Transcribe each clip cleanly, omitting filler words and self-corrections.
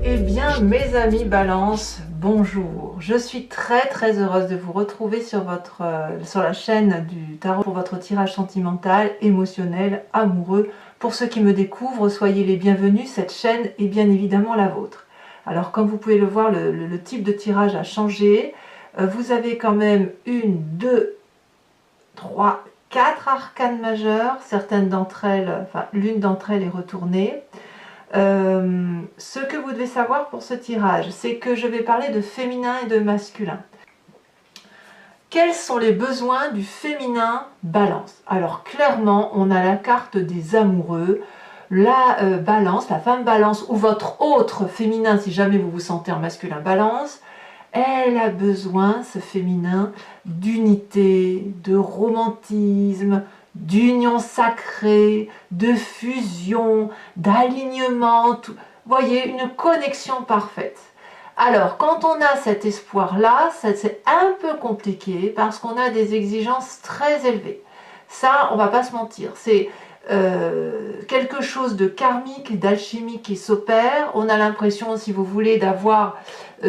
Eh bien, mes amis Balance, bonjour. Je suis très heureuse de vous retrouver sur la chaîne du tarot pour votre tirage sentimental, émotionnel, amoureux. Pour ceux qui me découvrent, soyez les bienvenus. Cette chaîne est bien évidemment la vôtre. Alors, comme vous pouvez le voir, le type de tirage a changé. Vous avez quand même une, deux, trois, quatre arcanes majeures. Certaines d'entre elles, enfin, l'une d'entre elles est retournée. Ce que vous devez savoir pour ce tirage, c'est que je vais parler de féminin et de masculin. Quels sont les besoins du féminin Balance? Alors clairement, on a la carte des amoureux, la Balance, la femme Balance, ou votre autre féminin, si jamais vous vous sentez en masculin Balance, elle a besoin, ce féminin, d'unité, de romantisme, d'union sacrée, de fusion, d'alignement, vous voyez, une connexion parfaite. Alors, quand on a cet espoir-là, c'est un peu compliqué parce qu'on a des exigences très élevées. Ça, on va pas se mentir, c'est quelque chose de karmique, d'alchimique qui s'opère. On a l'impression, si vous voulez, d'avoir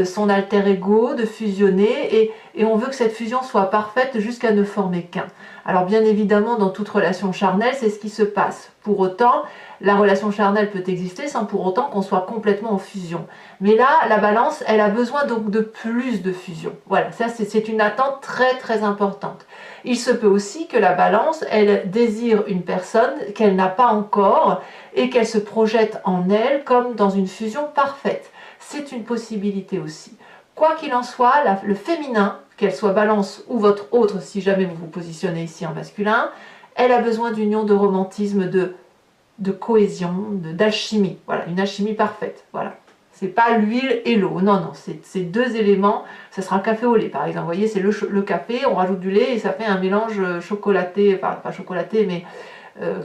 son alter ego, de fusionner, et on veut que cette fusion soit parfaite jusqu'à ne former qu'un. Alors bien évidemment, dans toute relation charnelle, c'est ce qui se passe. Pour autant, la relation charnelle peut exister sans pour autant qu'on soit complètement en fusion. Mais là, la Balance, elle a besoin donc de plus de fusion. Voilà, ça c'est une attente très importante. Il se peut aussi que la Balance, elle désire une personne qu'elle n'a pas encore et qu'elle se projette en elle comme dans une fusion parfaite. C'est une possibilité aussi. Quoi qu'il en soit, le féminin, qu'elle soit Balance ou votre autre, si jamais vous vous positionnez ici en masculin, elle a besoin d'union, de romantisme, de cohésion, d'alchimie. Voilà, une alchimie parfaite. Voilà. C'est pas l'huile et l'eau, non, c'est deux éléments. Ça sera café au lait, par exemple. Vous voyez, c'est le café, on rajoute du lait et ça fait un mélange chocolaté, enfin pas chocolaté, mais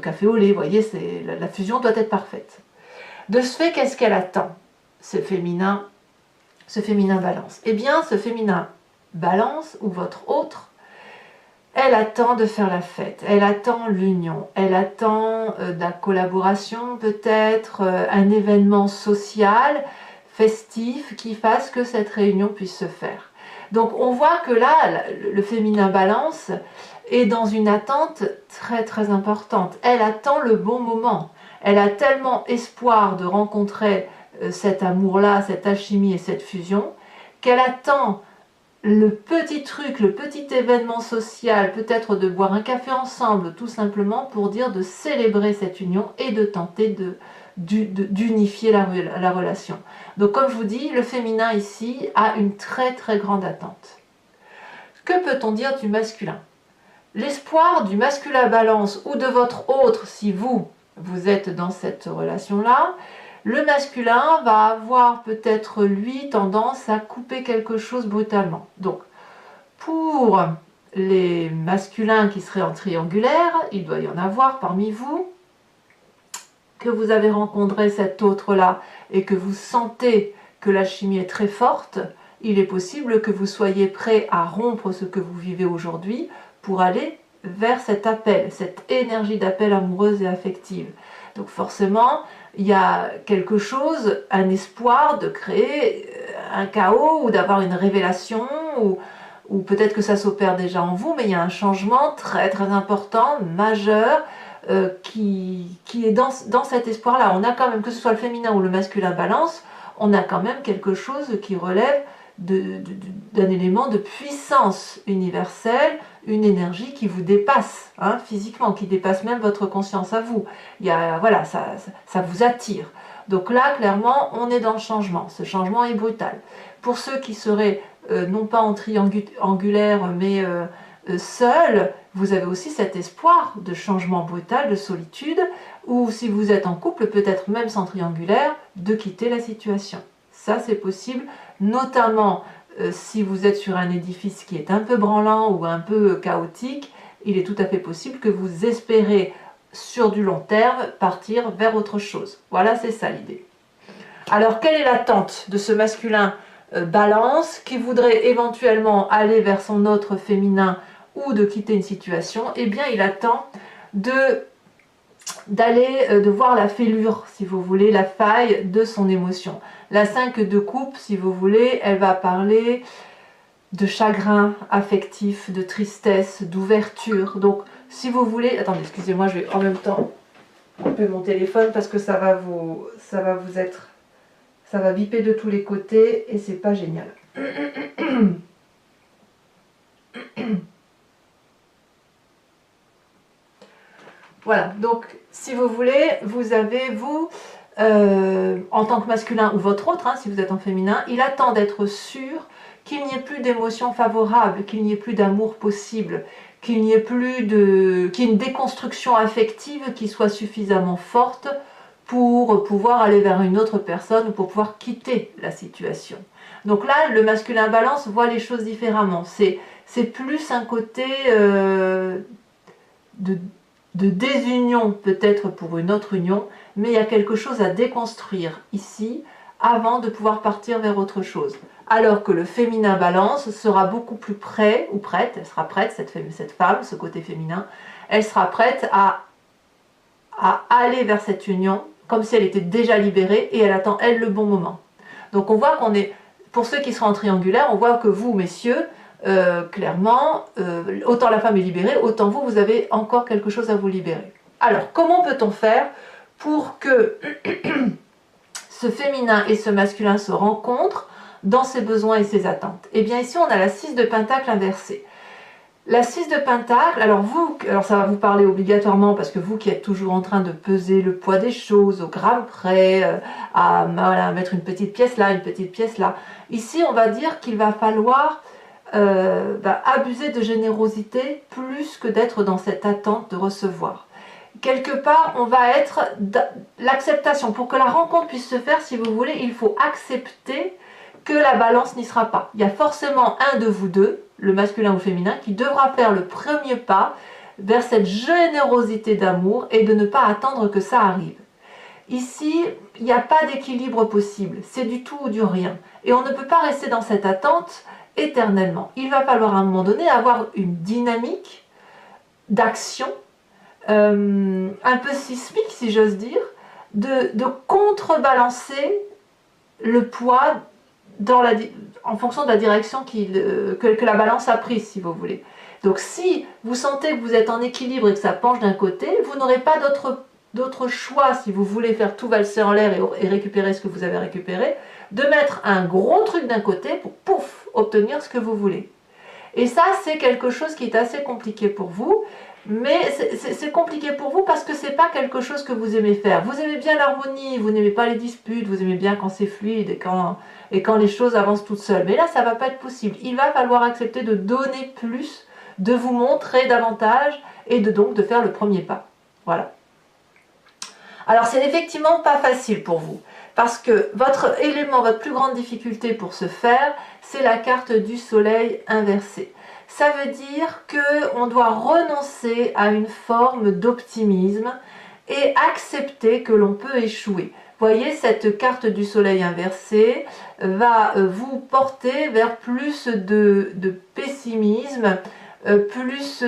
café au lait. Vous voyez, la fusion doit être parfaite. De ce fait, qu'est-ce qu'elle attend, ce féminin Balance? Eh bien, ce féminin Balance ou votre autre, elle attend de faire la fête, elle attend l'union, elle attend de la collaboration peut-être, un événement social, festif, qui fasse que cette réunion puisse se faire. Donc on voit que là, le féminin Balance est dans une attente très importante. Elle attend le bon moment. Elle a tellement espoir de rencontrer cet amour-là, cette alchimie et cette fusion, qu'elle attend le petit truc, le petit événement social, peut-être de boire un café ensemble, tout simplement pour dire de célébrer cette union et de tenter d'unifier la relation. Donc comme je vous dis, le féminin ici a une très grande attente. Que peut-on dire du masculin? L'espoir du masculin Balance ou de votre autre, si vous êtes dans cette relation-là, le masculin va avoir peut-être, lui, tendance à couper quelque chose brutalement. Donc, pour les masculins qui seraient en triangulaire, il doit y en avoir parmi vous, que vous avez rencontré cet autre-là et que vous sentez que la chimie est très forte, il est possible que vous soyez prêt à rompre ce que vous vivez aujourd'hui pour aller vers cet appel, cette énergie d'appel amoureuse et affective. Donc forcément, il y a quelque chose, un espoir de créer un chaos ou d'avoir une révélation, ou peut-être que ça s'opère déjà en vous, mais il y a un changement très important, majeur, qui est dans cet espoir-là. On a quand même, que ce soit le féminin ou le masculin Balance, on a quand même quelque chose qui relève d'un élément de puissance universelle, une énergie qui vous dépasse physiquement, qui dépasse même votre conscience à vous. Voilà, ça vous attire. Donc là, clairement, on est dans le changement. Ce changement est brutal. Pour ceux qui seraient non pas en triangulaire, mais seuls, vous avez aussi cet espoir de changement brutal, de solitude, ou si vous êtes en couple, peut-être même sans triangulaire, de quitter la situation. Ça, c'est possible, notamment si vous êtes sur un édifice qui est un peu branlant ou un peu chaotique, il est tout à fait possible que vous espérez sur du long terme partir vers autre chose. Voilà, c'est ça l'idée. Alors, quelle est l'attente de ce masculin Balance qui voudrait éventuellement aller vers son autre féminin ou de quitter une situation? Eh bien, il attend de de voir la fêlure, si vous voulez, la faille de son émotion. La 5 de coupe, si vous voulez, elle va parler de chagrin affectif, de tristesse, d'ouverture. Donc, si vous voulez... Attendez, excusez-moi, je vais en même temps couper mon téléphone parce que ça va biper de tous les côtés et c'est pas génial. Voilà, donc si vous voulez, vous avez, vous, en tant que masculin ou votre autre, hein, si vous êtes en féminin, il attend d'être sûr qu'il n'y ait plus d'émotions favorables, qu'il n'y ait plus d'amour possible, qu'il n'y ait plus qu'il y ait une déconstruction affective qui soit suffisamment forte pour pouvoir aller vers une autre personne ou pour pouvoir quitter la situation. Donc là, le masculin balance voit les choses différemment. C'est plus un côté de désunion peut-être pour une autre union, mais il y a quelque chose à déconstruire ici avant de pouvoir partir vers autre chose. Alors que le féminin balance sera beaucoup plus prêt ou prête, elle sera prête, cette femme, ce côté féminin, elle sera prête à aller vers cette union comme si elle était déjà libérée et elle attend elle le bon moment. Donc on voit qu'on est, pour ceux qui seront en triangulaire, on voit que vous messieurs, clairement, autant la femme est libérée, autant vous, vous avez encore quelque chose à vous libérer. Alors, comment peut-on faire pour que ce féminin et ce masculin se rencontrent dans ses besoins et ses attentes? Eh bien, ici, on a la 6 de Pentacle inversée. La 6 de Pentacle, alors ça va vous parler obligatoirement parce que vous qui êtes toujours en train de peser le poids des choses au gramme près, voilà, mettre une petite pièce là, une petite pièce là. Ici, on va dire qu'il va falloir abuser de générosité plus que d'être dans cette attente de recevoir. Quelque part, on va être l'acceptation. Pour que la rencontre puisse se faire, si vous voulez, il faut accepter que la balance n'y sera pas. Il y a forcément un de vous deux, le masculin ou le féminin, qui devra faire le premier pas vers cette générosité d'amour et de ne pas attendre que ça arrive. Ici, il n'y a pas d'équilibre possible, c'est du tout ou du rien. Et on ne peut pas rester dans cette attente éternellement. Il va falloir à un moment donné avoir une dynamique d'action, un peu sismique si j'ose dire, de contrebalancer le poids en fonction de la direction que la balance a prise, si vous voulez. Donc si vous sentez que vous êtes en équilibre et que ça penche d'un côté, vous n'aurez pas d'autre choix, si vous voulez faire tout valser en l'air et récupérer ce que vous avez récupéré, de mettre un gros truc d'un côté pour, pouf, obtenir ce que vous voulez. Et ça, c'est quelque chose qui est assez compliqué pour vous, mais c'est compliqué pour vous parce que c'est pas quelque chose que vous aimez faire. Vous aimez bien l'harmonie, vous n'aimez pas les disputes, vous aimez bien quand c'est fluide et quand les choses avancent toutes seules. Mais là, ça va pas être possible. Il va falloir accepter de donner plus, de vous montrer davantage et donc de faire le premier pas. Voilà. Alors, c'est effectivement pas facile pour vous. Parce que votre élément, votre plus grande difficulté pour ce faire, c'est la carte du soleil inversée. Ça veut dire qu'on doit renoncer à une forme d'optimisme et accepter que l'on peut échouer. Voyez, cette carte du soleil inversé va vous porter vers plus de pessimisme, plus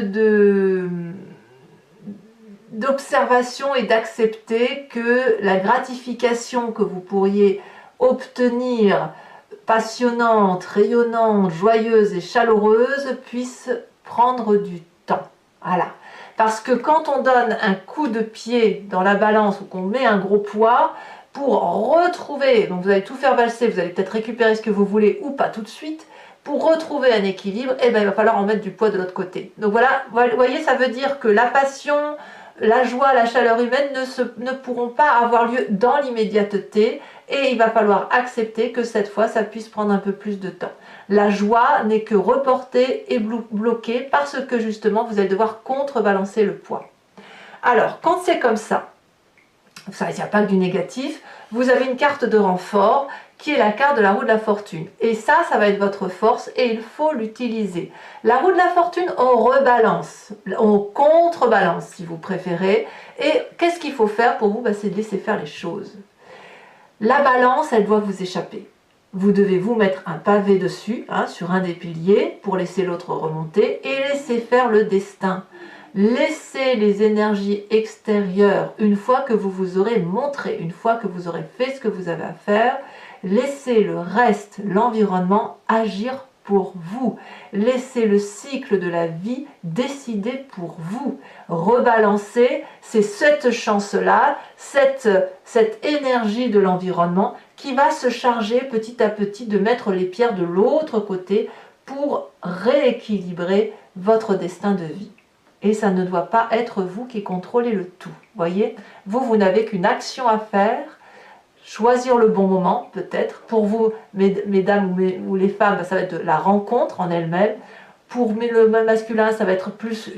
d'observation et d'accepter que la gratification que vous pourriez obtenir passionnante, rayonnante, joyeuse et chaleureuse puisse prendre du temps. Voilà. Parce que quand on donne un coup de pied dans la balance ou qu'on met un gros poids, pour retrouver, donc vous allez tout faire valser, vous allez peut-être récupérer ce que vous voulez ou pas tout de suite, pour retrouver un équilibre, eh ben, il va falloir en mettre du poids de l'autre côté. Donc voilà, vous voyez, ça veut dire que la passion, la joie, la chaleur humaine ne pourront pas avoir lieu dans l'immédiateté et il va falloir accepter que cette fois, ça puisse prendre un peu plus de temps. La joie n'est que reportée et bloquée parce que justement, vous allez devoir contrebalancer le poids. Alors, quand c'est comme ça, il n'y a pas que du négatif, vous avez une carte de renfort qui est la carte de la roue de la fortune. Et ça va être votre force et il faut l'utiliser. La roue de la fortune, on rebalance, on contrebalance si vous préférez. Et qu'est-ce qu'il faut faire pour vous? C'est de laisser faire les choses. La balance, elle doit vous échapper. Vous devez vous mettre un pavé dessus, sur un des piliers, pour laisser l'autre remonter et laisser faire le destin. Laissez les énergies extérieures, une fois que vous vous aurez montré, une fois que vous aurez fait ce que vous avez à faire, laissez le reste, l'environnement, agir pour vous. Laissez le cycle de la vie décider pour vous. Rebalancer, c'est cette chance-là, cette énergie de l'environnement qui va se charger petit à petit de mettre les pierres de l'autre côté pour rééquilibrer votre destin de vie. Et ça ne doit pas être vous qui contrôlez le tout. Voyez, vous n'avez qu'une action à faire, choisir le bon moment peut-être. Pour vous, mesdames ou les femmes, ça va être la rencontre en elle-même. Pour le masculin, ça va être plus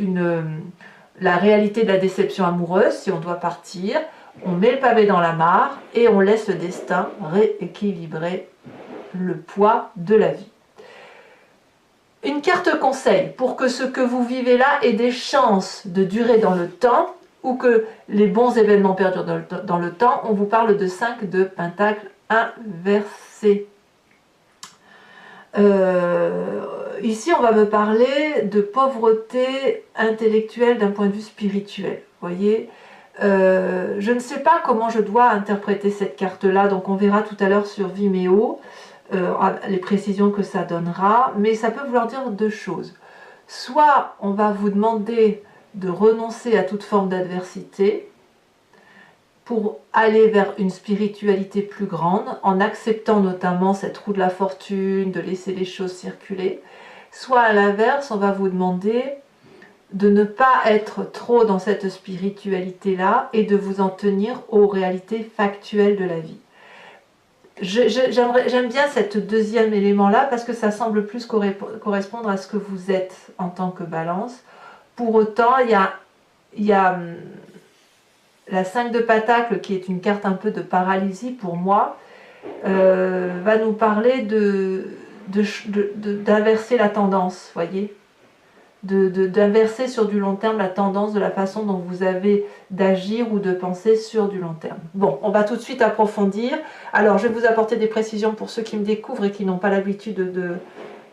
la réalité de la déception amoureuse, si on doit partir. On met le pavé dans la mare et on laisse le destin rééquilibrer le poids de la vie. Une carte conseil pour que ce que vous vivez là ait des chances de durer dans le temps ou que les bons événements perdurent dans le temps. On vous parle de 5 de Pentacle inversé. Ici, on va me parler de pauvreté intellectuelle d'un point de vue spirituel. Voyez, je ne sais pas comment je dois interpréter cette carte-là, donc on verra tout à l'heure sur Vimeo les précisions que ça donnera, mais ça peut vouloir dire deux choses. Soit on va vous demander de renoncer à toute forme d'adversité pour aller vers une spiritualité plus grande, en acceptant notamment cette roue de la fortune, de laisser les choses circuler. Soit à l'inverse, on va vous demander de ne pas être trop dans cette spiritualité-là et de vous en tenir aux réalités factuelles de la vie. J'aime bien ce deuxième élément-là parce que ça semble plus correspondre à ce que vous êtes en tant que balance. Pour autant, il y a la 5 de Pentacle, qui est une carte un peu de paralysie pour moi, va nous parler d'inverser la tendance, voyez, d'inverser sur du long terme la tendance de la façon dont vous avez d'agir ou de penser sur du long terme. Bon, on va tout de suite approfondir. Alors, je vais vous apporter des précisions pour ceux qui me découvrent et qui n'ont pas l'habitude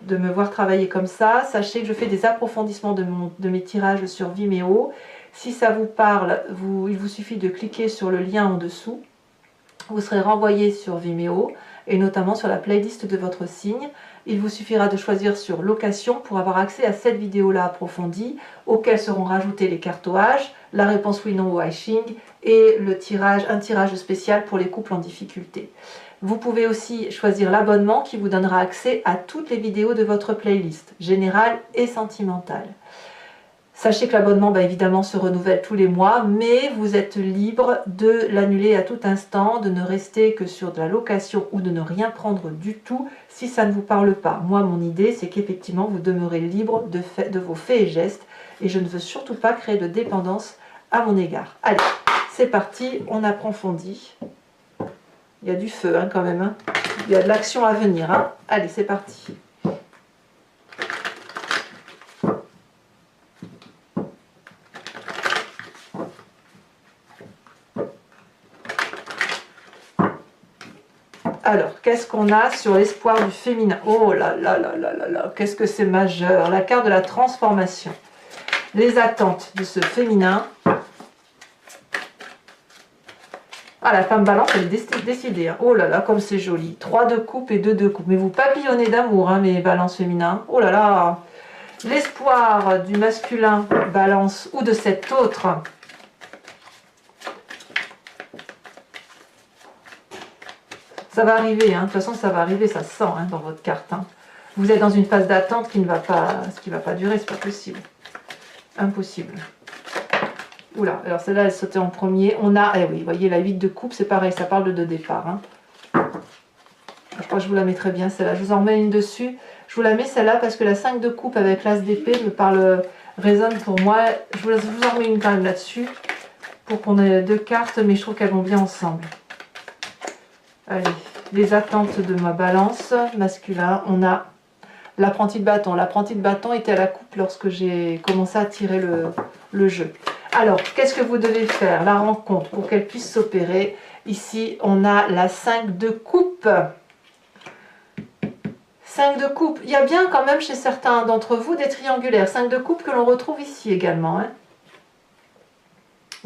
de me voir travailler comme ça. Sachez que je fais des approfondissements de mes tirages sur Vimeo. Si ça vous parle, il vous suffit de cliquer sur le lien en dessous. Vous serez renvoyé sur Vimeo et notamment sur la playlist de votre signe. Il vous suffira de choisir sur location pour avoir accès à cette vidéo-là approfondie, auxquelles seront rajoutés les cartoages, la réponse oui, non au I Ching et un tirage spécial pour les couples en difficulté. Vous pouvez aussi choisir l'abonnement qui vous donnera accès à toutes les vidéos de votre playlist, générale et sentimentale. Sachez que l'abonnement, évidemment, se renouvelle tous les mois, mais vous êtes libre de l'annuler à tout instant, de ne rester que sur de la location ou de ne rien prendre du tout si ça ne vous parle pas. Moi, mon idée, c'est qu'effectivement, vous demeurez libre de vos faits et gestes et je ne veux surtout pas créer de dépendance à mon égard. Allez, c'est parti, on approfondit. Il y a du feu quand même, hein. Il y a de l'action à venir. Hein. Allez, c'est parti. Alors, qu'est-ce qu'on a sur l'espoir du féminin? Oh là là là là là là, qu'est-ce que c'est majeur. La carte de la transformation. Les attentes de ce féminin. Ah, la femme balance, elle est décidée. Hein. Oh là là, comme c'est joli. 3 de coupe et 2 de coupe. Mais vous papillonnez d'amour, hein, mes balances féminins. Oh là là. L'espoir du masculin balance ou de cet autre. Ça va arriver, hein. De toute façon ça va arriver, ça se sent hein, dans votre carte. Hein. Vous êtes dans une phase d'attente qui ne va pas, durer, c'est pas possible. Impossible. Oula, alors celle-là elle sautait en premier. On a, oui, vous voyez la 8 de coupe, c'est pareil, ça parle de départ. Hein. Je crois que je vous la mettrai bien celle-là. Je vous en remets une dessus. Je vous la mets celle-là parce que la 5 de coupe avec l'as d'épée résonne pour moi. Je vous en remets une quand même là-dessus pour qu'on ait 2 cartes, mais je trouve qu'elles vont bien ensemble. Allez, les attentes de ma balance masculin, on a l'apprenti de bâton. L'apprenti de bâton était à la coupe lorsque j'ai commencé à tirer le jeu. Alors, qu'est-ce que vous devez faire? La rencontre, pour qu'elle puisse s'opérer. Ici, on a la 5 de coupe. 5 de coupe. Il y a bien quand même chez certains d'entre vous des triangulaires. 5 de coupe que l'on retrouve ici également. Hein.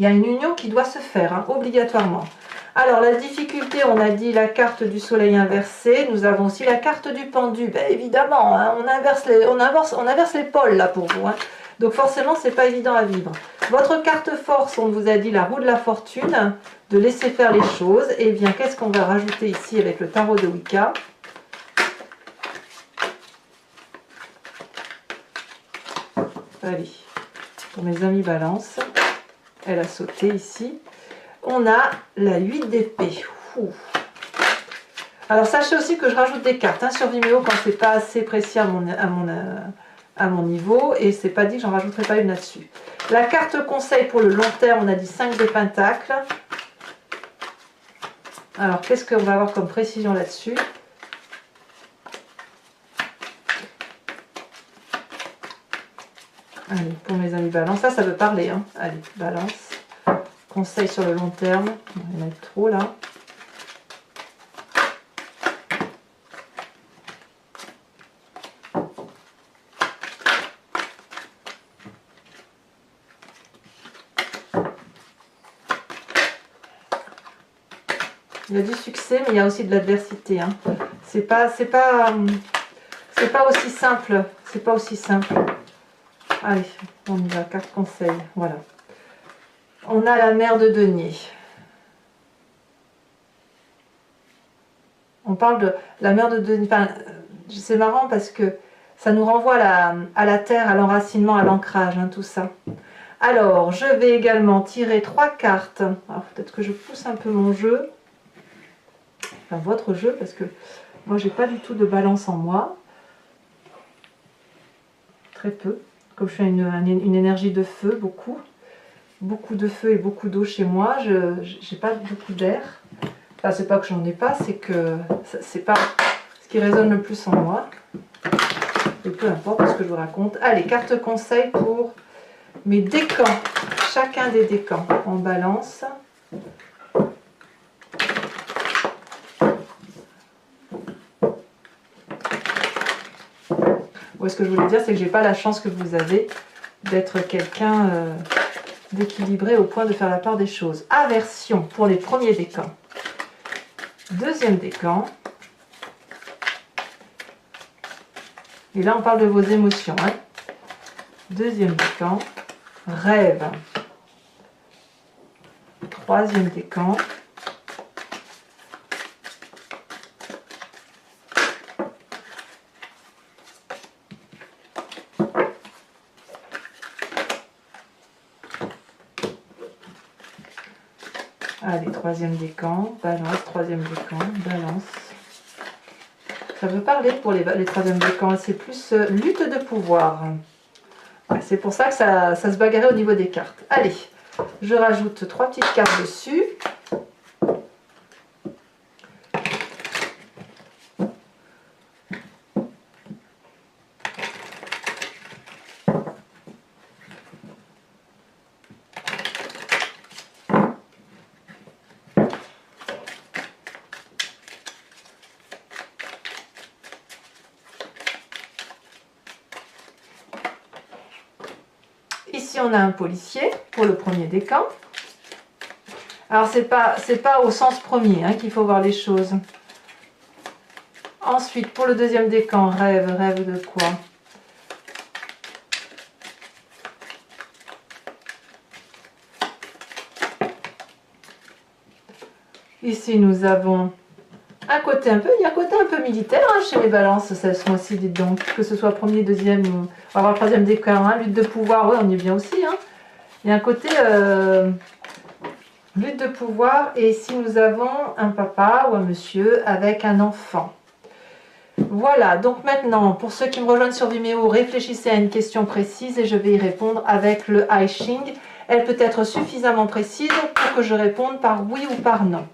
Il y a une union qui doit se faire, hein, obligatoirement. Alors, la difficulté, on a dit la carte du soleil inversé. Nous avons aussi la carte du pendu. Ben, évidemment, hein, on inverse les pôles là pour vous. Hein. Donc forcément, c'est pas évident à vivre. Votre carte force, on vous a dit la roue de la fortune, de laisser faire les choses. Et bien, qu'est-ce qu'on va rajouter ici avec le tarot de Wicca? Allez, pour mes amis balance, elle a sauté ici. On a la 8 d'épée. Alors sachez aussi que je rajoute des cartes hein, sur Vimeo quand c'est pas assez précis à mon niveau, et c'est pas dit que j'en rajouterai pas une là-dessus. La carte conseil pour le long terme, on a dit 5 de pentacle. Alors qu'est-ce qu'on va avoir comme précision là-dessus? Allez, pour mes amis balance, ça veut parler. Hein. Allez, balance. Conseil sur le long terme. On va mettre trop là. Il y a du succès, mais il y a aussi de l'adversité. Hein. C'est pas aussi simple. C'est pas aussi simple. Allez, on y va, carte conseil, voilà. On a la mère de denier. On parle de la mère de denier. Enfin, c'est marrant parce que ça nous renvoie à la terre, à l'enracinement, à l'ancrage, hein, tout ça. Alors, je vais également tirer 3 cartes. Alors, peut-être que je pousse un peu mon jeu. Enfin, votre jeu, parce que moi, j'ai pas du tout de balance en moi. Très peu. Comme je suis une énergie de feu, beaucoup de feu et beaucoup d'eau chez moi, je n'ai pas beaucoup d'air. Enfin, c'est pas que j'en ai pas, c'est que c'est pas ce qui résonne le plus en moi. Et peu importe ce que je vous raconte. Allez, carte conseil pour mes décans. Chacun des décans en balance. Ou ce que je voulais dire, c'est que j'ai pas la chance que vous avez d'être quelqu'un d'équilibré au point de faire la part des choses. Aversion pour les premiers décans. Deuxième décan. Et là, on parle de vos émotions. Hein. Deuxième décan. Rêve. Troisième décan. Allez, troisième décan, balance, troisième décan, balance. Ça veut parler pour les troisièmes décans, c'est plus lutte de pouvoir. Ouais, c'est pour ça que ça se bagarrait au niveau des cartes. Allez, je rajoute 3 petites cartes dessus. Ici, on a un policier pour le premier décan. Alors, c'est pas au sens premier hein, qu'il faut voir les choses. Ensuite, pour le deuxième décan, rêve. Rêve de quoi? Ici, nous avons un côté un peu, il y a un côté un peu militaire hein, chez les balances, ce mois-ci, dites donc. Que ce soit premier, deuxième, on va avoir le troisième décan, hein, lutte de pouvoir, oui, on y est bien aussi. Hein. Il y a un côté lutte de pouvoir, et ici nous avons un papa ou un monsieur avec un enfant. Voilà, donc maintenant, pour ceux qui me rejoignent sur Vimeo, réfléchissez à une question précise et je vais y répondre avec le I Ching. Elle peut être suffisamment précise pour que je réponde par oui ou par non.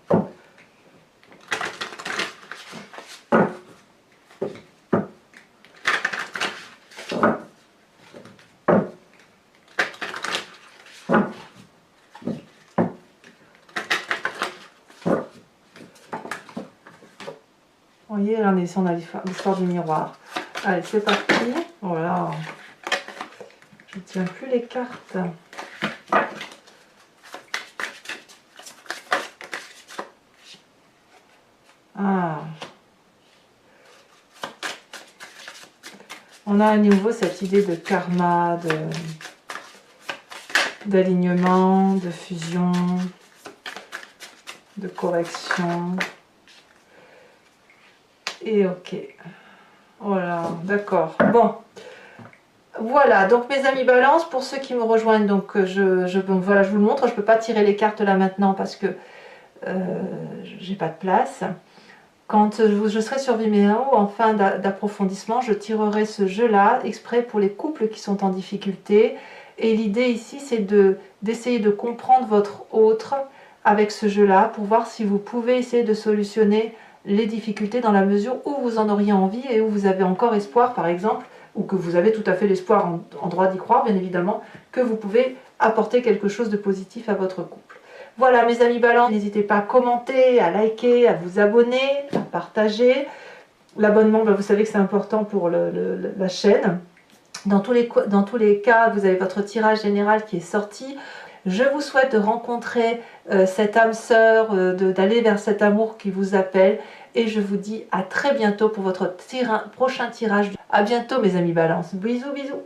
Vous voyez, là on a l'histoire du miroir. Allez, c'est parti. Voilà. Je ne tiens plus les cartes. On a à nouveau cette idée de karma, d'alignement, de fusion, de correction. Et ok. Voilà, d'accord. Bon. Voilà, donc mes amis balance, pour ceux qui me rejoignent, donc voilà, je vous le montre. Je ne peux pas tirer les cartes là maintenant parce que j'ai pas de place. Quand je serai sur Vimeo, en fin d'approfondissement, je tirerai ce jeu-là, exprès pour les couples qui sont en difficulté. Et l'idée ici, c'est d'essayer de comprendre votre autre avec ce jeu-là, pour voir si vous pouvez essayer de solutionner les difficultés dans la mesure où vous en auriez envie et où vous avez encore espoir, par exemple, ou que vous avez tout à fait l'espoir, en droit d'y croire, bien évidemment, que vous pouvez apporter quelque chose de positif à votre couple. Voilà mes amis balance, n'hésitez pas à commenter, à liker, à vous abonner, à partager. L'abonnement, vous savez que c'est important pour la chaîne. Dans tous les cas, vous avez votre tirage général qui est sorti. Je vous souhaite de rencontrer cette âme sœur, d'aller vers cet amour qui vous appelle. Et je vous dis à très bientôt pour votre prochain tirage. À bientôt mes amis balance. Bisous, bisous.